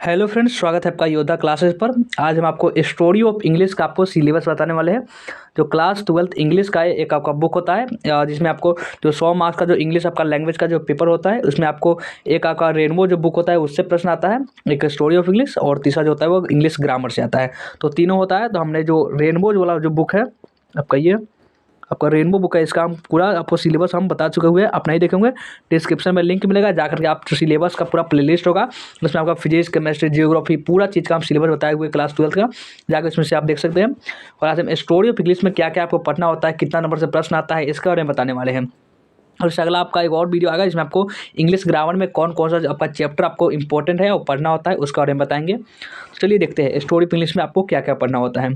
Hello friends, स्वागत है आपका योद्धा क्लासेस पर। आज हम आपको स्टोरी ऑफ इंग्लिश का आपको सिलेबस बताने वाले हैं। जो क्लास 12th इंग्लिश का एक आपका बुक होता है, जिसमें आपको जो 100 मार्क्स का जो इंग्लिश आपका लैंग्वेज का जो पेपर होता है, उसमें आपको एक आपका रेनबो जो बुक होता है उससे प्रश्न आता है, एक स्टोरी ऑफ इंग्लिश, और तीसरा जो होता है वो इंग्लिश ग्रामर से आता है। तो तीनों होता है। तो हमने जो रेनबो वाला जो बुक है आपका, ये आपका रेनबो बुक है, इसका हम पूरा आपको सिलेबस हम बता चुके हुए हैं। आप नहीं देखे होंगे, डिस्क्रिप्शन में लिंक मिलेगा, जाकर के आप सिलेबस का पूरा प्लेलिस्ट होगा, उसमें आपका फिजिक्स, केमिस्ट्री, जियोग्राफी पूरा चीज़ का हम सिलेबस बताए हुए क्लास 12th का, जाकर इसमें से आप देख सकते हैं। और आज हम स्टोरी ऑफ इंग्लिश में क्या क्या आपको पढ़ना होता है, कितना नंबर से प्रश्न आता है, इसके बारे में बताने वाले हैं। और इससे अगला आपका एक और वीडियो आएगा जिसमें आपको इंग्लिश ग्रामर में कौन कौन सा आपका चैप्टर आपको इंपॉर्टेंट है और पढ़ना होता है, उसके बारे में बताएंगे। तो चलिए देखते हैं स्टोरी ऑफ इंग्लिश में आपको क्या क्या पढ़ना होता है।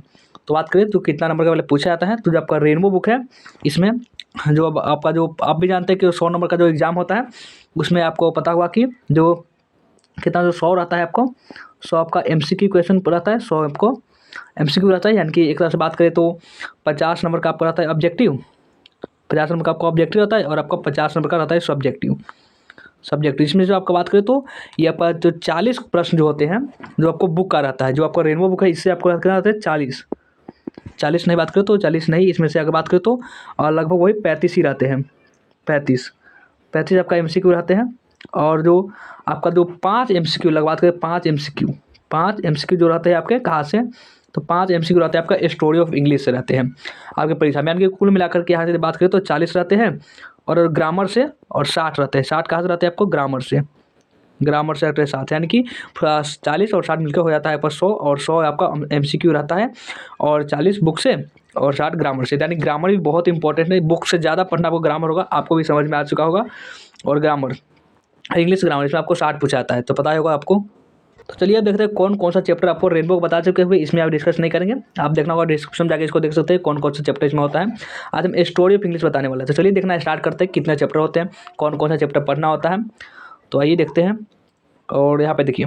तो बात करें तो कितना नंबर का पहले पूछा जाता है, तो जो आपका रेनबो बुक है इसमें जो अब आपका जो आप भी जानते हैं कि 100 नंबर का जो एग्ज़ाम होता है, उसमें आपको पता हुआ कि जो कितना जो 100 रहता है आपको, 100 आपका MCQ क्वेश्चन रहता है, 100 आपको MCQ रहता है। यानी कि एक तरह से बात करें तो 50 नंबर का आपका रहता है ऑब्जेक्टिव, 50 नंबर का आपका ऑब्जेक्टिव रहता है, और आपका 50 नंबर का रहता है सब्जेक्टिव। इसमें जो आपका बात करें तो ये आपका जो 40 प्रश्न जो होते हैं, जो आपको बुक का रहता है, जो आपका रेनबो बुक है, इससे आपको याद करना रहता है 40 नहीं बात करें तो 40 नहीं, इसमें से अगर बात करें तो लगभग वही 35 ही रहते हैं। 35 आपका MCQ रहते हैं। और जो आपका जो 5 MCQ लग बात करें, 5 MCQ जो रहते हैं आपके कहाँ से, तो 5 MCQ रहते हैं आपका स्टोरी ऑफ इंग्लिश से रहते हैं आपके परीक्षा में। यानी कि कुल मिलाकर के यहाँ से बात करें तो 40 रहते हैं, और ग्रामर से और 60 रहते हैं। 60 कहाँ से रहते हैं आपको, ग्रामर से रहते हैं 60, यानी कि 40 और 60 मिलकर हो जाता है आपका 100, और 100 आपका MCQ रहता है, और 40 बुक से और 60 ग्रामर से। यानी ग्रामर भी बहुत इंपॉर्टेंट है, बुक से ज़्यादा पढ़ना आपको ग्रामर होगा, आपको भी समझ में आ चुका होगा। और ग्रामर इंग्लिश ग्रामर इसमें आपको 60 पूछा जाता है, तो पता होगा आपको। तो चलिए अब देखते हैं कौन कौन सा चैप्टर आपको रेनबो को बता चुके हुए, इसमें आप डिस्कस नहीं करेंगे, आप देखना होगा डिस्क्रिप्शन में जाकर इसको देख सकते हैं कौन कौन सा चैप्टर इसमें होता है। आज हम स्टोरी ऑफ इंग्लिश बताने वाले हैं। तो चलिए देखना स्टार्ट करते हैं कितने चैप्टर होते हैं, कौन कौन सा चैप्टर पढ़ना होता है। तो आइए देखते हैं। और यहाँ पे देखिए,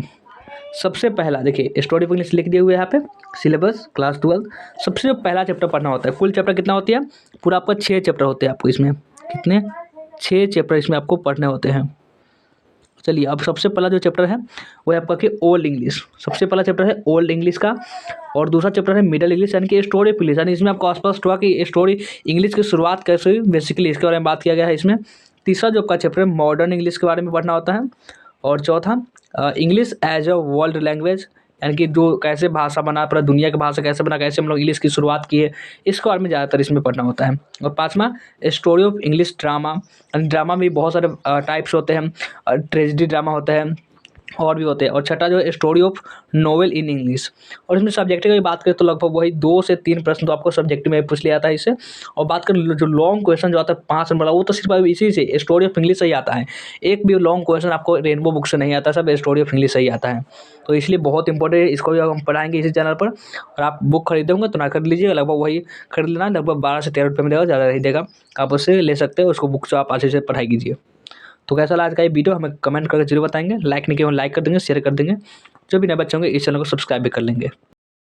सबसे पहला देखिए स्टोरी ऑफ इंग्लिश लिख दिए हुए यहाँ पे, सिलेबस क्लास 12। सबसे जो पहला चैप्टर पढ़ना होता है, कुल चैप्टर कितना होती है, पूरा आपका 6 चैप्टर होते हैं आपको इसमें। कितने, 6 चैप्टर इसमें आपको पढ़ने होते हैं। चलिए अब सबसे पहला जो चैप्टर है वो है आपका कि ओल्ड इंग्लिश। सबसे पहला चैप्टर है ओल्ड इंग्लिश का, और दूसरा चैप्टर है मिडल इंग्लिश, यानी कि स्टोरी ऑफ इंग्लिश। यानी इसमें आपको स्पष्ट हुआ कि स्टोरी इंग्लिश की शुरुआत कैसे हुई, बेसिकली इसके बारे में बात किया गया है इसमें। तीसरा जो आपका चैप्टर है मॉडर्न इंग्लिश के बारे में पढ़ना होता है। और चौथा English as a world language, यानी कि जो कैसे भाषा बना, पूरा दुनिया की भाषा कैसे बना, कैसे हम लोग इंग्लिश की शुरुआत किए, इसके बारे में ज़्यादातर इसमें पढ़ना होता है। और पाँचवा story of English drama. Drama में बहुत सारे टाइप्स होते हैं, ट्रेजिडी ड्रामा होता है, और भी होते हैं। और छठा जो है story of novel in English. और इसमें सब्जेक्ट की बात करें तो लगभग वही 2 से 3 प्रश्न तो आपको सब्जेक्ट में पूछ लिया जाता है इससे। और बात करें जो लॉन्ग क्वेश्चन जो आता है 5 नंबर वाला, वो तो सिर्फ इसी से स्टोरी ऑफ इंग्लिश से ही आता है। एक भी लॉन्ग क्वेश्चन आपको रेनबो बुक से नहीं आता, सब स्टोरी ऑफ इंग्लिश से ही आता है। तो इसलिए बहुत इंपॉर्टेंट है, इसको भी हम पढ़ाएंगे इसी चैनल पर। और आप बुक खरीदे होंगे तो ना खरीद लीजिएगा, लगभग वही खरीद लेना, लगभग 12 से 13 रुपये में देगा, ज़्यादा नहीं देगा। आप उससे ले सकते हो, उसको बुक से आप अच्छे से पढ़ाई कीजिए। तो कैसा लगा आज का ये वीडियो, हमें कमेंट करके जरूर बताएंगे। लाइक नहीं किया लाइक कर देंगे, शेयर कर देंगे। जो भी नए बच्चे होंगे इस चैनल को सब्सक्राइब भी कर लेंगे।